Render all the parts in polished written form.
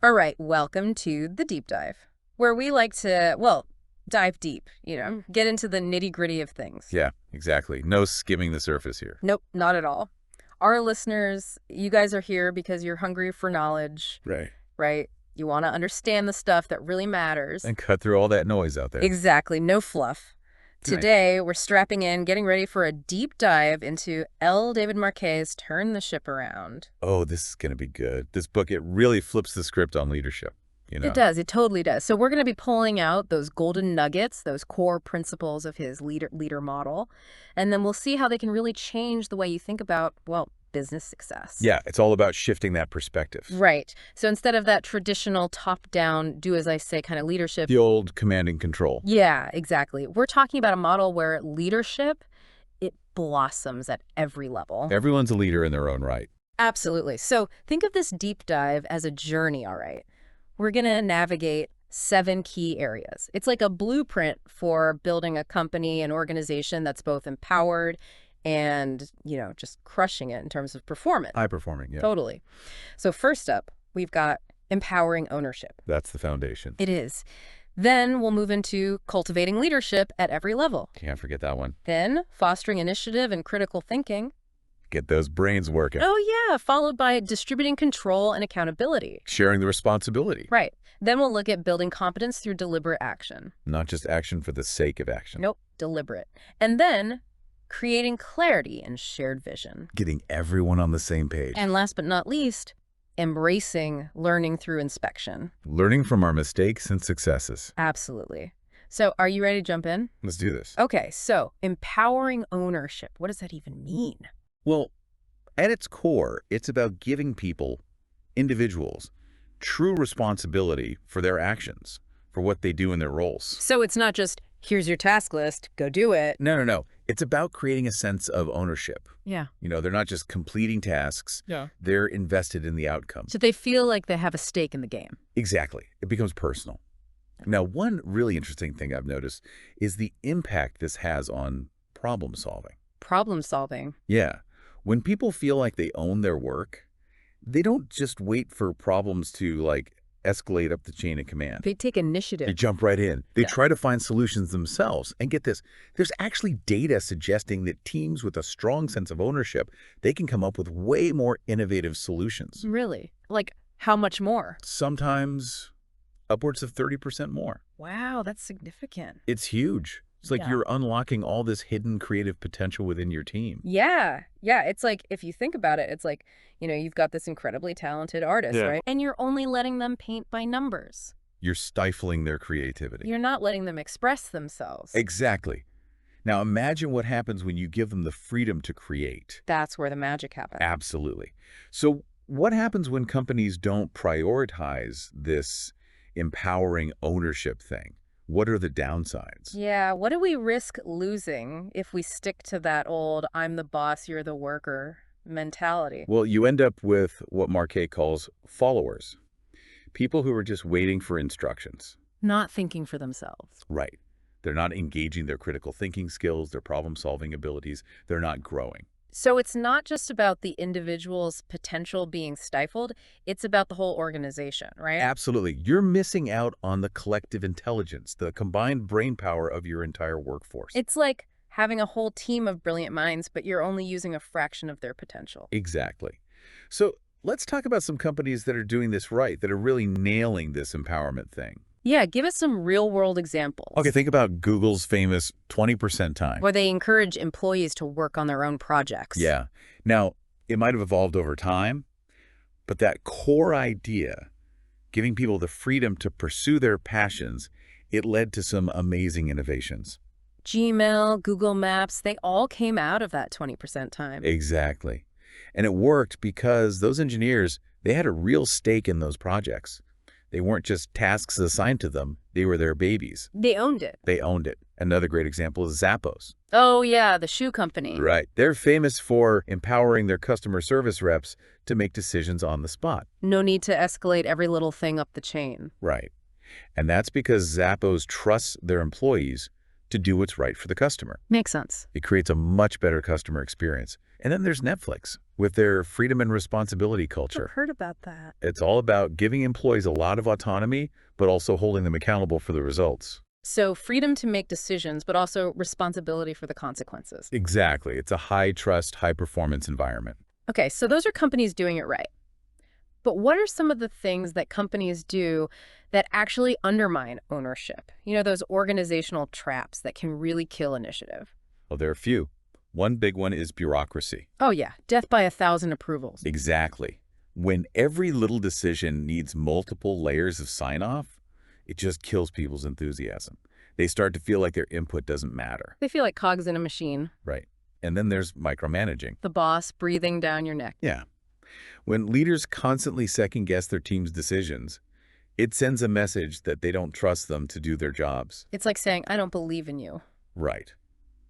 All right, welcome to the deep dive, where we like to, well, dive deep, get into the nitty-gritty of things. Yeah, exactly. No skimming the surface here. Nope, not at all. Our listeners, you guys are here because you're hungry for knowledge, Right. right? You want to understand the stuff that really matters. And cut through all that noise out there. Exactly, no fluff. Nice. Today, we're strapping in, getting ready for a deep dive into David Marquet's Turn the Ship Around. Oh, this is going to be good. This book, it really flips the script on leadership. It does. It totally does. So we're going to be pulling out those golden nuggets, those core principles of his leader model, and then we'll see how they can really change the way you think about, well, business success. Yeah, it's all about shifting that perspective. Right. So instead of that traditional top-down, do as I say kind of leadership. The old command and control. Yeah, exactly. We're talking about a model where leadership, it blossoms at every level. Everyone's a leader in their own right. Absolutely. So think of this deep dive as a journey, all right? We're going to navigate 7 key areas. It's like a blueprint for building a company, an organization that's both empowered and, just crushing it in terms of performance. High performing, yeah. Totally. So first up, we've got empowering ownership. That's the foundation. It is. Then we'll move into cultivating leadership at every level. Can't forget that one. Then fostering initiative and critical thinking. Get those brains working. Oh, yeah, followed by distributing control and accountability. Sharing the responsibility. Right. Then we'll look at building competence through deliberate action. Not just action for the sake of action. Nope, deliberate. And then creating clarity and shared vision. Getting everyone on the same page. And last but not least, embracing learning through inspection. Learning from our mistakes and successes. Absolutely. So are you ready to jump in? Let's do this. Okay, so empowering ownership. What does that even mean? Well, at its core, it's about giving people, individuals, true responsibility for their actions, for what they do in their roles. So it's not just, here's your task list, go do it. No. It's about creating a sense of ownership. Yeah. They're not just completing tasks. Yeah. They're invested in the outcome. So they feel like they have a stake in the game. Exactly. It becomes personal. Now, one really interesting thing I've noticed is the impact this has on problem solving. Problem solving. Yeah. When people feel like they own their work, they don't just wait for problems to, escalate up the chain of command. They take initiative. They jump right in. They try to find solutions themselves. And get this, there's actually data suggesting that teams with a strong sense of ownership, they can come up with way more innovative solutions. Really? Like, how much more? Sometimes upwards of 30% more. Wow, that's significant. It's huge. It's like Yeah. you're unlocking all this hidden creative potential within your team. Yeah. It's like, if you think about it, it's like, you've got this incredibly talented artist, right? And you're only letting them paint by numbers. You're stifling their creativity. You're not letting them express themselves. Exactly. Now imagine what happens when you give them the freedom to create. That's where the magic happens. Absolutely. So what happens when companies don't prioritize this empowering ownership thing? What are the downsides? Yeah, what do we risk losing if we stick to that old I'm the boss, you're the worker mentality? Well, you end up with what Marquet calls followers. People who are just waiting for instructions. Not thinking for themselves. Right. They're not engaging their critical thinking skills, their problem-solving abilities. They're not growing. So it's not just about the individual's potential being stifled, it's about the whole organization, right? Absolutely. You're missing out on the collective intelligence, the combined brain power of your entire workforce. It's like having a whole team of brilliant minds, but you're only using a fraction of their potential. Exactly. So let's talk about some companies that are doing this right, that are really nailing this empowerment thing. Yeah, give us some real-world examples. Okay, think about Google's famous 20% time. Where they encourage employees to work on their own projects. Yeah. Now, it might have evolved over time, but that core idea, giving people the freedom to pursue their passions, it led to some amazing innovations. Gmail, Google Maps, they all came out of that 20% time. Exactly. And it worked because those engineers, they had a real stake in those projects. They weren't just tasks assigned to them. They were their babies. They owned it. They owned it. Another great example is Zappos. Oh, yeah, the shoe company. Right. They're famous for empowering their customer service reps to make decisions on the spot. No need to escalate every little thing up the chain. Right. And that's because Zappos trusts their employees to do what's right for the customer. Makes sense. It creates a much better customer experience. And then there's Netflix with their freedom and responsibility I've culture. heard about that. It's all about giving employees a lot of autonomy, but also holding them accountable for the results. So freedom to make decisions, but also responsibility for the consequences. Exactly. It's a high-trust, high-performance environment. Okay, so those are companies doing it right. But what are some of the things that companies do that actually undermine ownership? You know, those organizational traps that can really kill initiative. Well, there are a few. One big one is bureaucracy. Oh yeah, death by 1,000 approvals. Exactly. When every little decision needs multiple layers of sign-off, it just kills people's enthusiasm. They start to feel like their input doesn't matter. They feel like cogs in a machine. Right. And then there's micromanaging. The boss breathing down your neck. Yeah. When leaders constantly second-guess their team's decisions, it sends a message that they don't trust them to do their jobs. It's like saying, I don't believe in you. Right.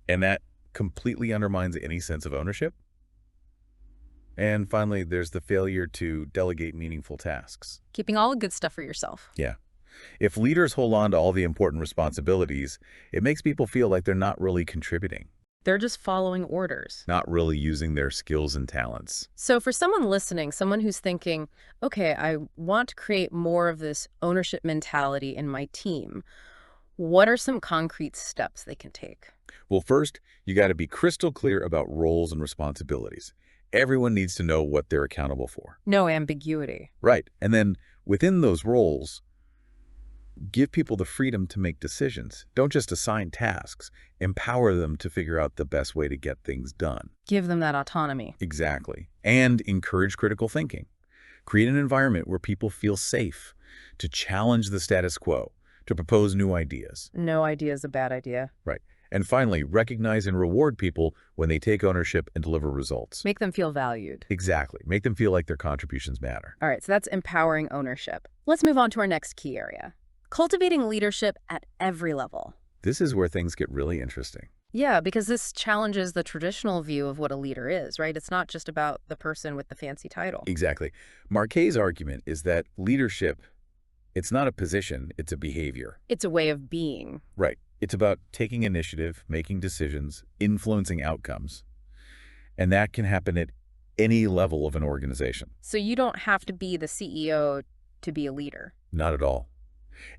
And that completely undermines any sense of ownership. And finally, there's the failure to delegate meaningful tasks. Keeping all the good stuff for yourself. Yeah. If leaders hold on to all the important responsibilities, it makes people feel like they're not really contributing, They're just following orders. not really using their skills and talents. So for someone listening, someone who's thinking, okay, I want to create more of this ownership mentality in my team, what are some concrete steps they can take? Well, first, you got to be crystal clear about roles and responsibilities. Everyone needs to know what they're accountable for. No ambiguity. Right. And then within those roles, give people the freedom to make decisions. Don't just assign tasks. Empower them to figure out the best way to get things done. Give them that autonomy. Exactly. And encourage critical thinking. Create an environment where people feel safe to challenge the status quo, to propose new ideas. No idea is a bad idea. Right. And finally, recognize and reward people when they take ownership and deliver results. Make them feel valued. Exactly. Make them feel like their contributions matter. All right, so that's empowering ownership. Let's move on to our next key area. Cultivating leadership at every level. This is where things get really interesting. Yeah, because this challenges the traditional view of what a leader is, right? It's not just about the person with the fancy title. Exactly. Marquet's argument is that leadership, it's not a position, it's a behavior. It's a way of being. Right. It's about taking initiative, making decisions, influencing outcomes. And that can happen at any level of an organization. So you don't have to be the CEO to be a leader. Not at all.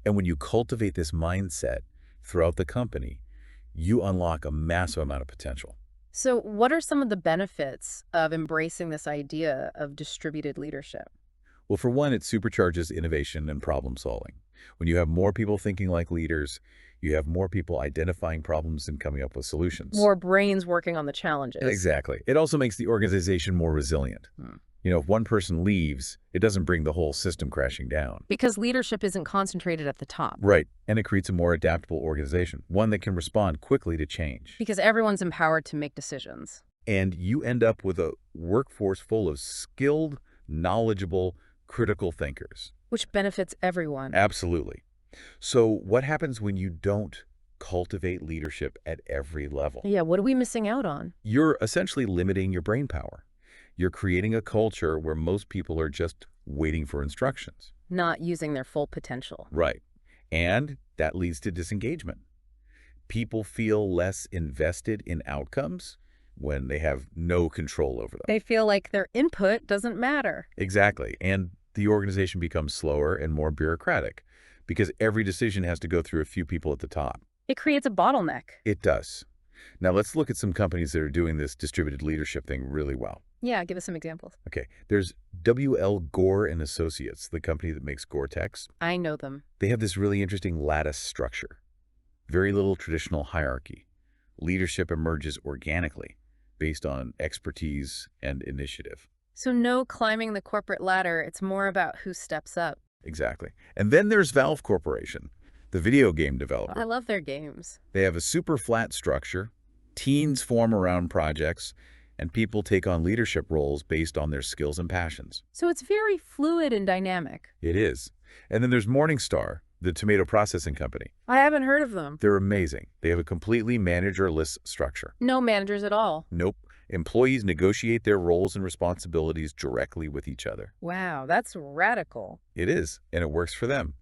And when you cultivate this mindset throughout the company, you unlock a massive amount of potential. So what are some of the benefits of embracing this idea of distributed leadership? Well, for one, it supercharges innovation and problem solving. When you have more people thinking like leaders, you have more people identifying problems and coming up with solutions. More brains working on the challenges. Exactly. It also makes the organization more resilient. You know, if one person leaves, it doesn't bring the whole system crashing down. Because leadership isn't concentrated at the top. Right. And it creates a more adaptable organization, one that can respond quickly to change. Because everyone's empowered to make decisions. And you end up with a workforce full of skilled, knowledgeable, critical thinkers. Which benefits everyone. Absolutely. So what happens when you don't cultivate leadership at every level? Yeah, what are we missing out on? You're essentially limiting your brain power. You're creating a culture where most people are just waiting for instructions. Not using their full potential. Right. And that leads to disengagement. People feel less invested in outcomes when they have no control over them. They feel like their input doesn't matter. Exactly. And the organization becomes slower and more bureaucratic because every decision has to go through a few people at the top. It creates a bottleneck. It does. Now let's look at some companies that are doing this distributed leadership thing really well. Yeah, give us some examples. Okay, there's W.L. Gore and Associates, the company that makes Gore-Tex. I know them. They have this really interesting lattice structure. Very little traditional hierarchy. Leadership emerges organically based on expertise and initiative. So no climbing the corporate ladder. It's more about who steps up. Exactly. And then there's Valve Corporation, the video game developer. I love their games. They have a super flat structure. Teams form around projects, and people take on leadership roles based on their skills and passions. So it's very fluid and dynamic. It is. And then there's Morningstar, the tomato processing company. I haven't heard of them. They're amazing. They have a completely managerless structure. No managers at all. Nope. Employees negotiate their roles and responsibilities directly with each other. Wow, that's radical. It is, and it works for them.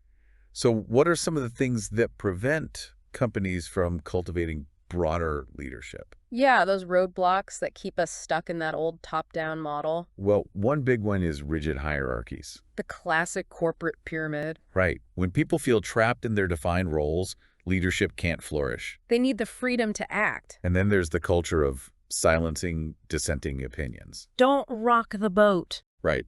So what are some of the things that prevent companies from cultivating broader leadership? Yeah, those roadblocks that keep us stuck in that old top-down model. Well, one big one is rigid hierarchies. The classic corporate pyramid. Right. When people feel trapped in their defined roles, leadership can't flourish. They need the freedom to act. And then there's the culture of silencing dissenting opinions. Don't rock the boat. Right.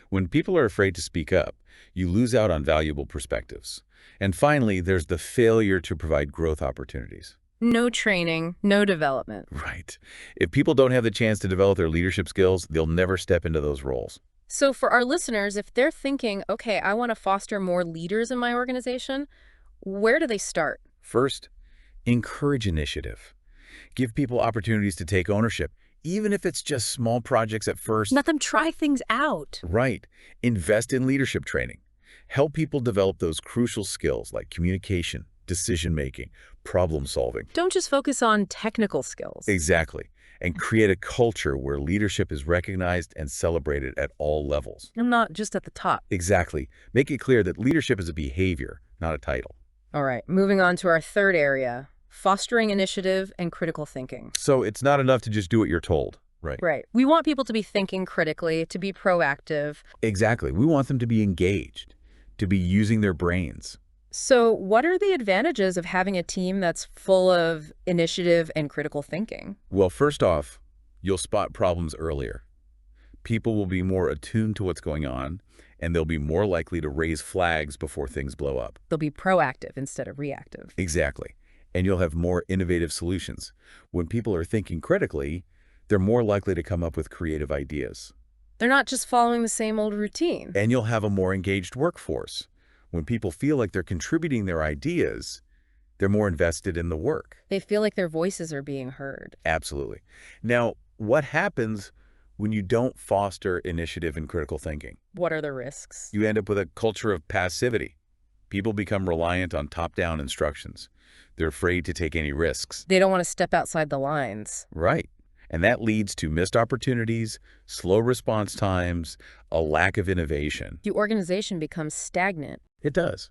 When people are afraid to speak up, you lose out on valuable perspectives. And finally, there's the failure to provide growth opportunities. No training, no development. Right. If people don't have the chance to develop their leadership skills, they'll never step into those roles. So for our listeners, if they're thinking, okay, I want to foster more leaders in my organization, where do they start? First, encourage initiative. Give people opportunities to take ownership, even if it's just small projects at first. Let them try things out. Right. Invest in leadership training. Help people develop those crucial skills like communication, decision-making, problem-solving. Don't just focus on technical skills. Exactly. And create a culture where leadership is recognized and celebrated at all levels. And not just at the top. Exactly. Make it clear that leadership is a behavior, not a title. All right, moving on to our third area, fostering initiative and critical thinking. So it's not enough to just do what you're told. Right. Right. We want people to be thinking critically, to be proactive. Exactly. We want them to be engaged, to be using their brains. So what are the advantages of having a team that's full of initiative and critical thinking? Well, first off, you'll spot problems earlier. People will be more attuned to what's going on, and they'll be more likely to raise flags before things blow up. They'll be proactive instead of reactive. Exactly. And you'll have more innovative solutions. When people are thinking critically, they're more likely to come up with creative ideas. They're not just following the same old routine. And you'll have a more engaged workforce. When people feel like they're contributing their ideas, they're more invested in the work. They feel like their voices are being heard. Absolutely. Now, what happens when you don't foster initiative and critical thinking? What are the risks? You end up with a culture of passivity. People become reliant on top-down instructions. They're afraid to take any risks. They don't want to step outside the lines. Right. And that leads to missed opportunities, slow response times, a lack of innovation. The organization becomes stagnant. It does.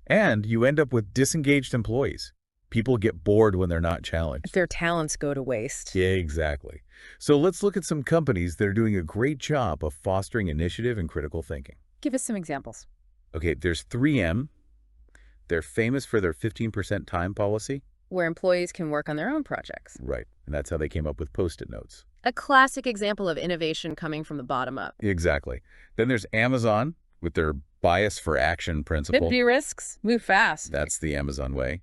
And you end up with disengaged employees. People get bored when they're not challenged. Their talents go to waste. Yeah, exactly. So let's look at some companies that are doing a great job of fostering initiative and critical thinking. Give us some examples. Okay, there's 3M. They're famous for their 15% time policy. Where employees can work on their own projects. Right. And that's how they came up with Post-it notes. A classic example of innovation coming from the bottom up. Exactly. Then there's Amazon with their bias for action principle. 50 risks, move fast. That's the Amazon way.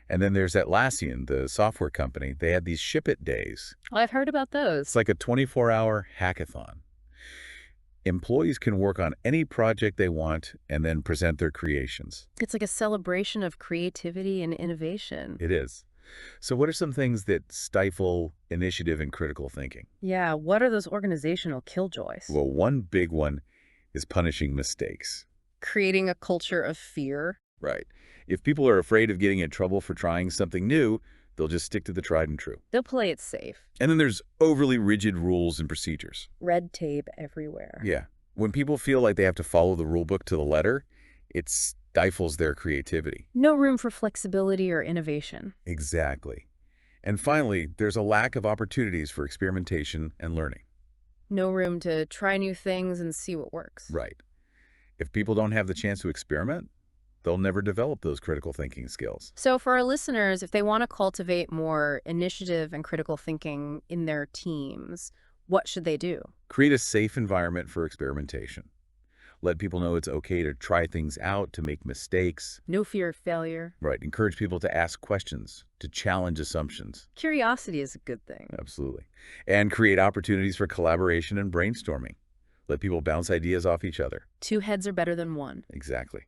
And then there's Atlassian, the software company. They had these ship it days. Oh, I've heard about those. It's like a 24-hour hackathon. Employees can work on any project they want and then present their creations. It's like a celebration of creativity and innovation. It is. So what are some things that stifle initiative and critical thinking? Yeah, what are those organizational killjoys? Well, one big one is punishing mistakes. Creating a culture of fear. Right. If people are afraid of getting in trouble for trying something new, they'll just stick to the tried and true. They'll play it safe. And then there's overly rigid rules and procedures. Red tape everywhere. Yeah. When people feel like they have to follow the rule book to the letter, it stifles their creativity. No room for flexibility or innovation. Exactly. And finally, there's a lack of opportunities for experimentation and learning. No room to try new things and see what works. Right. If people don't have the chance to experiment, they'll never develop those critical thinking skills. So for our listeners, if they want to cultivate more initiative and critical thinking in their teams, what should they do? Create a safe environment for experimentation. Let people know it's okay to try things out, to make mistakes. No fear of failure. Right. Encourage people to ask questions, to challenge assumptions. Curiosity is a good thing. Absolutely. And create opportunities for collaboration and brainstorming. Let people bounce ideas off each other. Two heads are better than one. Exactly.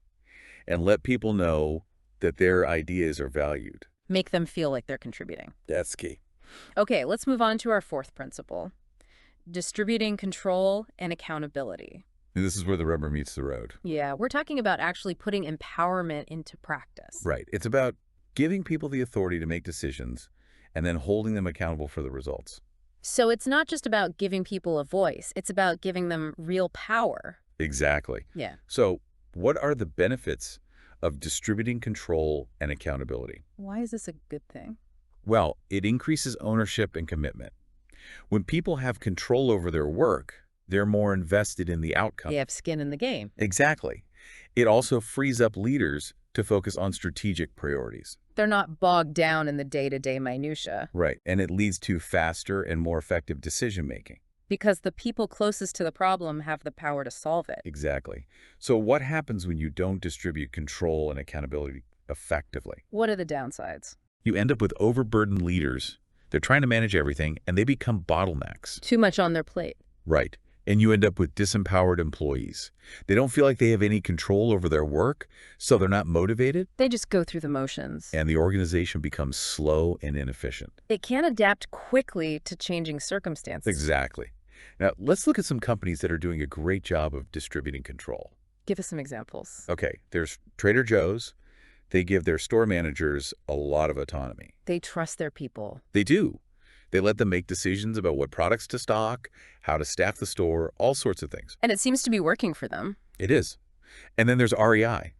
And let people know that their ideas are valued. Make them feel like they're contributing. That's key. Okay, let's move on to our fourth principle. Distributing control and accountability. And this is where the rubber meets the road. Yeah, we're talking about actually putting empowerment into practice. Right. It's about giving people the authority to make decisions and then holding them accountable for the results. So it's not just about giving people a voice. It's about giving them real power. Exactly. Yeah. So what are the benefits of distributing control and accountability? Why is this a good thing? Well, it increases ownership and commitment. When people have control over their work, they're more invested in the outcome. They have skin in the game. Exactly. It also frees up leaders to focus on strategic priorities. They're not bogged down in the day-to-day minutia. Right. And it leads to faster and more effective decision-making. Because the people closest to the problem have the power to solve it. Exactly. So what happens when you don't distribute control and accountability effectively? What are the downsides? You end up with overburdened leaders. They're trying to manage everything, and they become bottlenecks. Too much on their plate. Right. And you end up with disempowered employees. They don't feel like they have any control over their work, so they're not motivated. They just go through the motions. And the organization becomes slow and inefficient. It can't adapt quickly to changing circumstances. Exactly. Now, let's look at some companies that are doing a great job of distributing control. Give us some examples. Okay, there's Trader Joe's. They give their store managers a lot of autonomy. They trust their people. They do. They let them make decisions about what products to stock, how to staff the store, all sorts of things. And it seems to be working for them. It is. And then there's REI.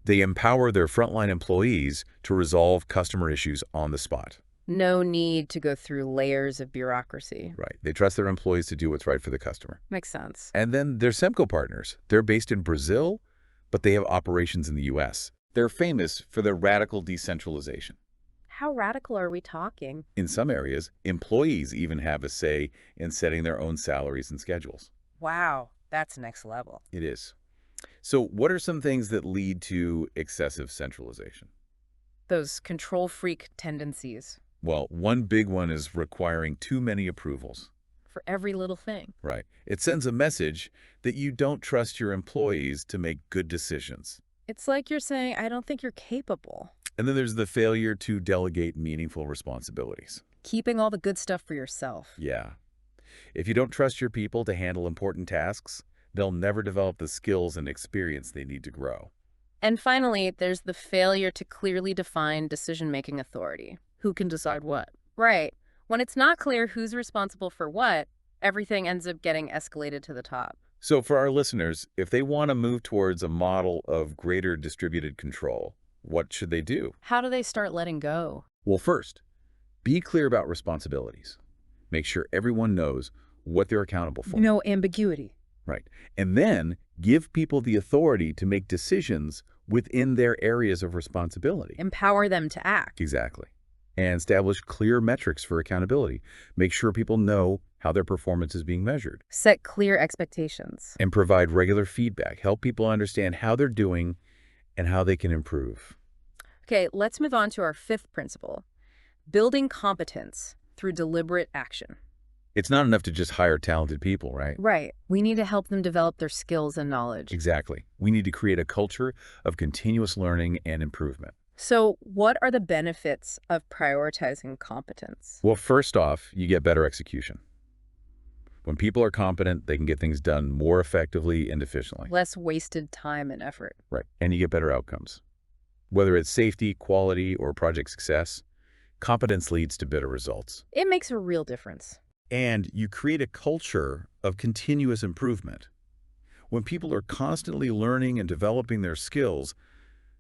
They empower their frontline employees to resolve customer issues on the spot. No need to go through layers of bureaucracy. Right. They trust their employees to do what's right for the customer. Makes sense. And then there's Semco Partners. They're based in Brazil, but they have operations in the U.S. They're famous for their radical decentralization. How radical are we talking? In some areas, employees even have a say in setting their own salaries and schedules. Wow, that's next level. It is. So what are some things that lead to excessive centralization? Those control freak tendencies. Well, one big one is requiring too many approvals. For every little thing. Right. It sends a message that you don't trust your employees to make good decisions. It's like you're saying, I don't think you're capable. And then there's the failure to delegate meaningful responsibilities. Keeping all the good stuff for yourself. Yeah. If you don't trust your people to handle important tasks, they'll never develop the skills and experience they need to grow. And finally, there's the failure to clearly define decision-making authority. Who can decide what? Right. When it's not clear who's responsible for what, everything ends up getting escalated to the top. So for our listeners, if they want to move towards a model of greater distributed control, what should they do? How do they start letting go? Well, first, be clear about responsibilities. Make sure everyone knows what they're accountable for. No ambiguity. Right. And then give people the authority to make decisions within their areas of responsibility. Empower them to act. Exactly. And establish clear metrics for accountability. Make sure people know how their performance is being measured. Set clear expectations. And provide regular feedback. Help people understand how they're doing and how they can improve. Okay, let's move on to our fifth principle. Building competence through deliberate action. It's not enough to just hire talented people, right? Right. We need to help them develop their skills and knowledge. Exactly. We need to create a culture of continuous learning and improvement. So what are the benefits of prioritizing competence? Well, first off, you get better execution. When people are competent, they can get things done more effectively and efficiently. Less wasted time and effort. Right. And you get better outcomes. Whether it's safety, quality, or project success, competence leads to better results. It makes a real difference. And you create a culture of continuous improvement. When people are constantly learning and developing their skills,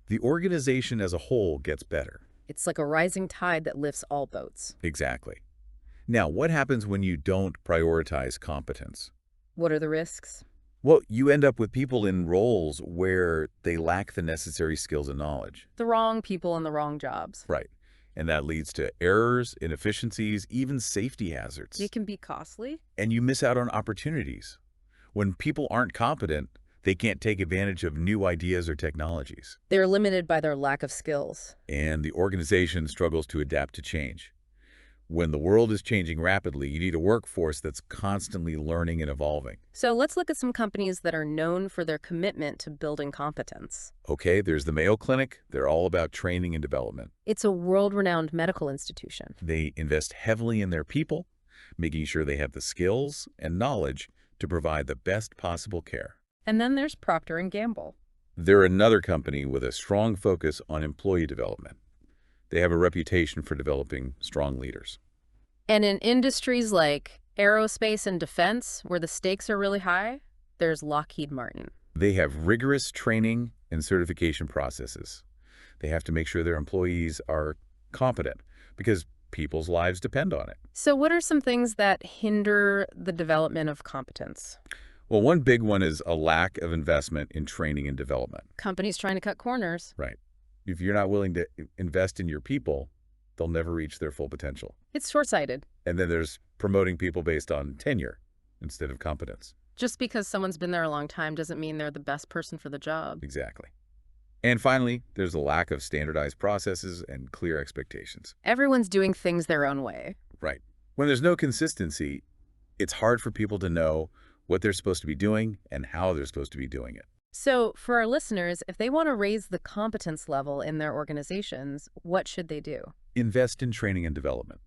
the organization as a whole gets better. It's like a rising tide that lifts all boats. Exactly. Now, what happens when you don't prioritize competence? What are the risks? Well, you end up with people in roles where they lack the necessary skills and knowledge. The wrong people in the wrong jobs. Right. And that leads to errors, inefficiencies, even safety hazards. It can be costly. And you miss out on opportunities. When people aren't competent, they can't take advantage of new ideas or technologies. They're limited by their lack of skills. And the organization struggles to adapt to change. When the world is changing rapidly, you need a workforce that's constantly learning and evolving. So let's look at some companies that are known for their commitment to building competence. Okay, there's the Mayo Clinic. They're all about training and development. It's a world-renowned medical institution. They invest heavily in their people, making sure they have the skills and knowledge to provide the best possible care. And then there's Procter & Gamble. They're another company with a strong focus on employee development. They have a reputation for developing strong leaders. And in industries like aerospace and defense, where the stakes are really high, there's Lockheed Martin. They have rigorous training and certification processes. They have to make sure their employees are competent, because people's lives depend on it. So what are some things that hinder the development of competence? Well, one big one is a lack of investment in training and development. Companies trying to cut corners. Right. If you're not willing to invest in your people, they'll never reach their full potential. It's short-sighted. And then there's promoting people based on tenure instead of competence. Just because someone's been there a long time doesn't mean they're the best person for the job. Exactly. And finally, there's a lack of standardized processes and clear expectations. Everyone's doing things their own way. Right. When there's no consistency, it's hard for people to know what they're supposed to be doing and how they're supposed to be doing it. So for our listeners, if they want to raise the competence level in their organizations, what should they do? Invest in training and development.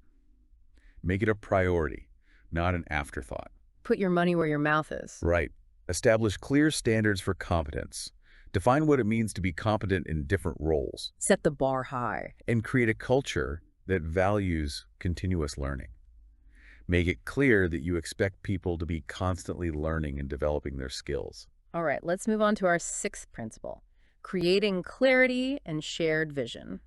Make it a priority, not an afterthought. Put your money where your mouth is. Right. Establish clear standards for competence. Define what it means to be competent in different roles. Set the bar high. And create a culture that values continuous learning. Make it clear that you expect people to be constantly learning and developing their skills. All right, let's move on to our sixth principle, creating clarity and shared vision.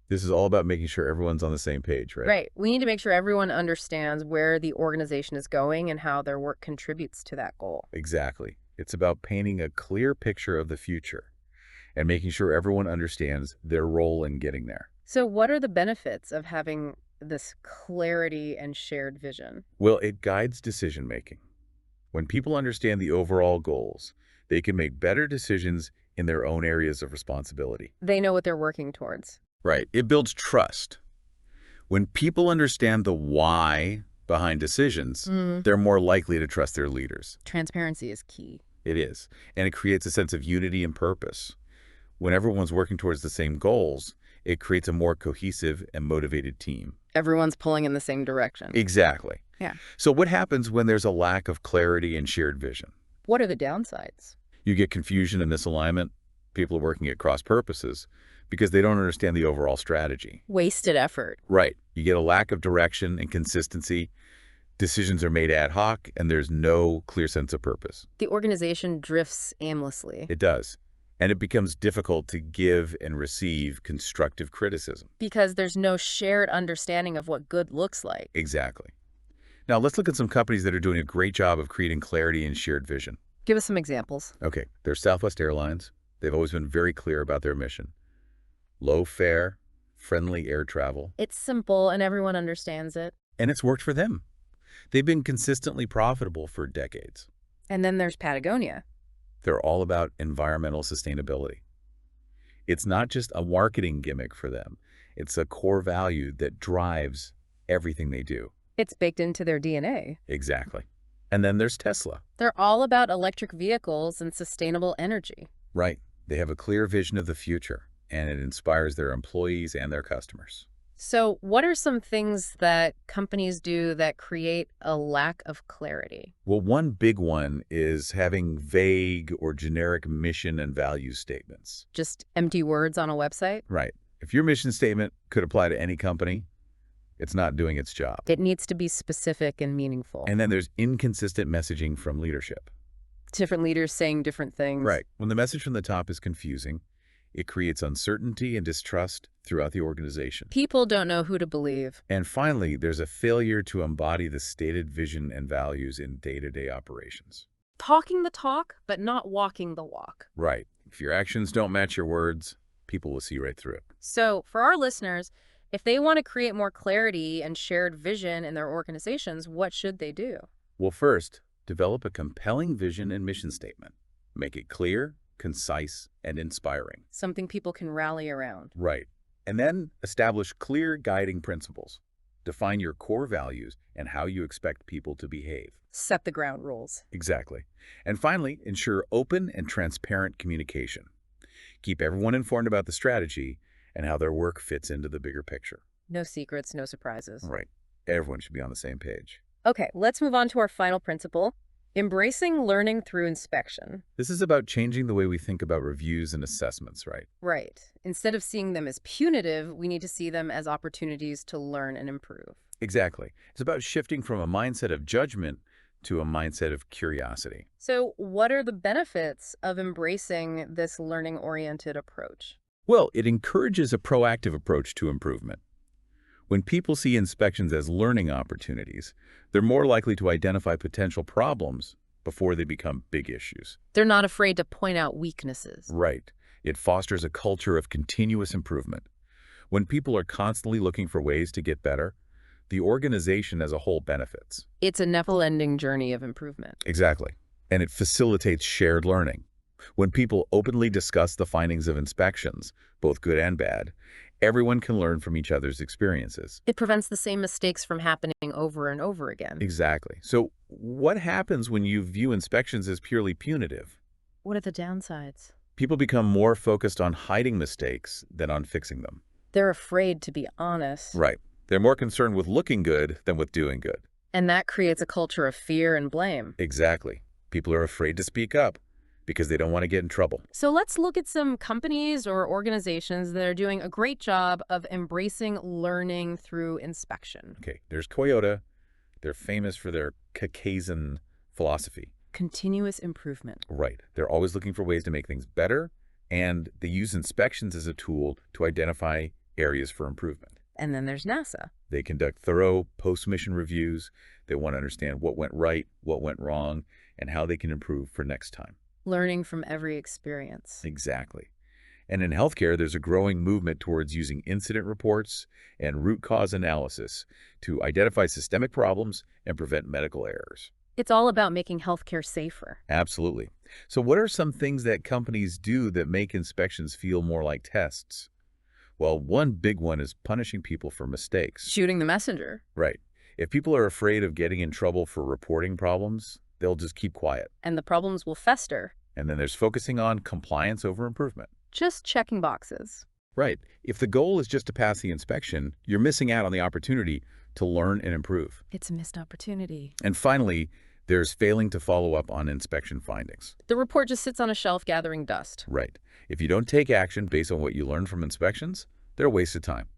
This is all about making sure everyone's on the same page, right? Right. We need to make sure everyone understands where the organization is going and how their work contributes to that goal. Exactly. It's about painting a clear picture of the future and making sure everyone understands their role in getting there. So what are the benefits of having this clarity and shared vision? Well, it guides decision-making. When people understand the overall goals, they can make better decisions in their own areas of responsibility. They know what they're working towards. Right. It builds trust. When people understand the why behind decisions, they're more likely to trust their leaders. Transparency is key. It is. And it creates a sense of unity and purpose. When everyone's working towards the same goals, it creates a more cohesive and motivated team. Everyone's pulling in the same direction. Exactly. Yeah. So what happens when there's a lack of clarity and shared vision? What are the downsides? You get confusion and misalignment. People are working at cross purposes because they don't understand the overall strategy. Wasted effort. Right. You get a lack of direction and consistency. Decisions are made ad hoc, and there's no clear sense of purpose. The organization drifts aimlessly. It does. And it becomes difficult to give and receive constructive criticism. Because there's no shared understanding of what good looks like. Exactly. Now, let's look at some companies that are doing a great job of creating clarity and shared vision. Give us some examples. Okay. There's Southwest Airlines. They've always been very clear about their mission. Low fare, friendly air travel. It's simple and everyone understands it. And it's worked for them. They've been consistently profitable for decades. And then there's Patagonia. They're all about environmental sustainability. It's not just a marketing gimmick for them. It's a core value that drives everything they do. It's baked into their DNA. Exactly. And then there's Tesla. They're all about electric vehicles and sustainable energy. Right. They have a clear vision of the future, and it inspires their employees and their customers. So what are some things that companies do that create a lack of clarity? Well, one big one is having vague or generic mission and value statements. Just empty words on a website? Right. If your mission statement could apply to any company, it's not doing its job. It needs to be specific and meaningful. And then there's inconsistent messaging from leadership. Different leaders saying different things. Right. When the message from the top is confusing, it creates uncertainty and distrust throughout the organization. People don't know who to believe. And finally, there's a failure to embody the stated vision and values in day-to-day operations. Talking the talk, but not walking the walk. Right. If your actions don't match your words, people will see right through it. So for our listeners, if they want to create more clarity and shared vision in their organizations, what should they do? Well, first, develop a compelling vision and mission statement. Make it clear, concise, and inspiring. Something people can rally around. Right. And then establish clear guiding principles. Define your core values and how you expect people to behave. Set the ground rules. Exactly. And finally, ensure open and transparent communication. Keep everyone informed about the strategy and how their work fits into the bigger picture. No secrets, no surprises. Right. Everyone should be on the same page. Okay, let's move on to our final principle, embracing learning through inspection. This is about changing the way we think about reviews and assessments, right? Right. Instead of seeing them as punitive, we need to see them as opportunities to learn and improve. Exactly. It's about shifting from a mindset of judgment to a mindset of curiosity. So what are the benefits of embracing this learning-oriented approach? Well, it encourages a proactive approach to improvement. When people see inspections as learning opportunities, they're more likely to identify potential problems before they become big issues. They're not afraid to point out weaknesses. Right. It fosters a culture of continuous improvement. When people are constantly looking for ways to get better, the organization as a whole benefits. It's a never-ending journey of improvement. Exactly. And it facilitates shared learning. When people openly discuss the findings of inspections, both good and bad, everyone can learn from each other's experiences. It prevents the same mistakes from happening over and over again. Exactly. So what happens when you view inspections as purely punitive? What are the downsides? People become more focused on hiding mistakes than on fixing them. They're afraid to be honest. Right. They're more concerned with looking good than with doing good. And that creates a culture of fear and blame. Exactly. People are afraid to speak up because they don't want to get in trouble. So let's look at some companies or organizations that are doing a great job of embracing learning through inspection. Okay, there's Toyota. They're famous for their Kaizen philosophy. Continuous improvement. Right. They're always looking for ways to make things better, and they use inspections as a tool to identify areas for improvement. And then there's NASA. They conduct thorough post-mission reviews. They want to understand what went right, what went wrong, and how they can improve for next time. Learning from every experience. Exactly. And in healthcare, there's a growing movement towards using incident reports and root cause analysis to identify systemic problems and prevent medical errors. It's all about making healthcare safer. Absolutely. So what are some things that companies do that make inspections feel more like tests? Well, one big one is punishing people for mistakes. Shooting the messenger. Right. If people are afraid of getting in trouble for reporting problems, they'll just keep quiet. And the problems will fester. And then there's focusing on compliance over improvement. Just checking boxes. Right. If the goal is just to pass the inspection, you're missing out on the opportunity to learn and improve. It's a missed opportunity. And finally, there's failing to follow up on inspection findings. The report just sits on a shelf gathering dust. Right. If you don't take action based on what you learned from inspections, they're a waste of time.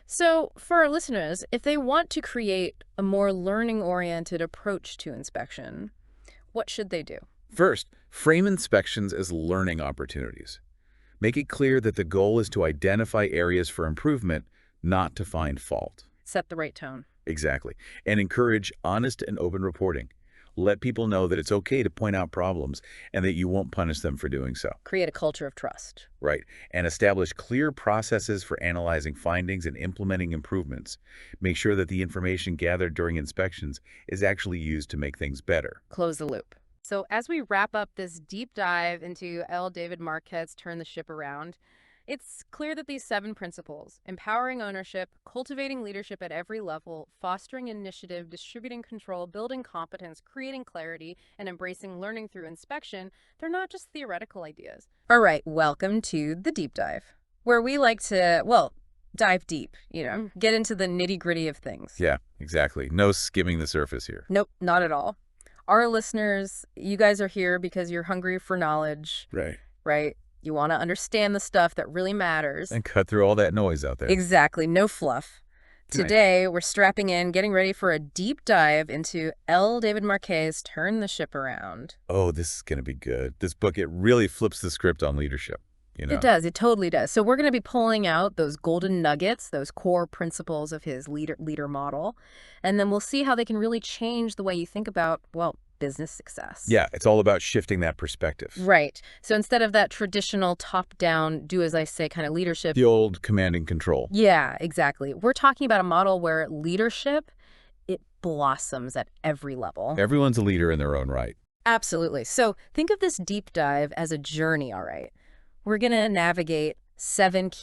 So for our listeners, if they want to create a more learning-oriented approach to inspection, what should they do? First, frame inspections as learning opportunities. Make it clear that the goal is to identify areas for improvement, not to find fault. Set the right tone. Exactly. And encourage honest and open reporting. Let people know that it's okay to point out problems and that you won't punish them for doing so. Create a culture of trust. Right. And establish clear processes for analyzing findings and implementing improvements. Make sure that the information gathered during inspections is actually used to make things better. Close the loop. So as we wrap up this deep dive into David Marquet's Turn the Ship Around, it's clear that these 7 principles, empowering ownership, cultivating leadership at every level, fostering initiative, distributing control, building competence, creating clarity, and embracing learning through inspection, they're not just theoretical ideas. All right, welcome to the deep dive, where we like to, well, dive deep, get into the nitty-gritty of things. Yeah, exactly. No skimming the surface here. Nope, not at all. Our listeners, you guys are here because you're hungry for knowledge. Right? You want to understand the stuff that really matters. And cut through all that noise out there. Exactly. No fluff. Today, we're strapping in, getting ready for a deep dive into David Marquet's Turn the Ship Around. Oh, this is going to be good. This book, it really flips the script on leadership. It does. It totally does. So we're going to be pulling out those golden nuggets, those core principles of his leader model, and then we'll see how they can really change the way you think about, well, business success. Yeah, it's all about shifting that perspective. Right. So instead of that traditional top-down, do as I say kind of leadership. The old command and control. Yeah, exactly. We're talking about a model where leadership, it blossoms at every level. Everyone's a leader in their own right. Absolutely. So think of this deep dive as a journey, all right? We're going to navigate 7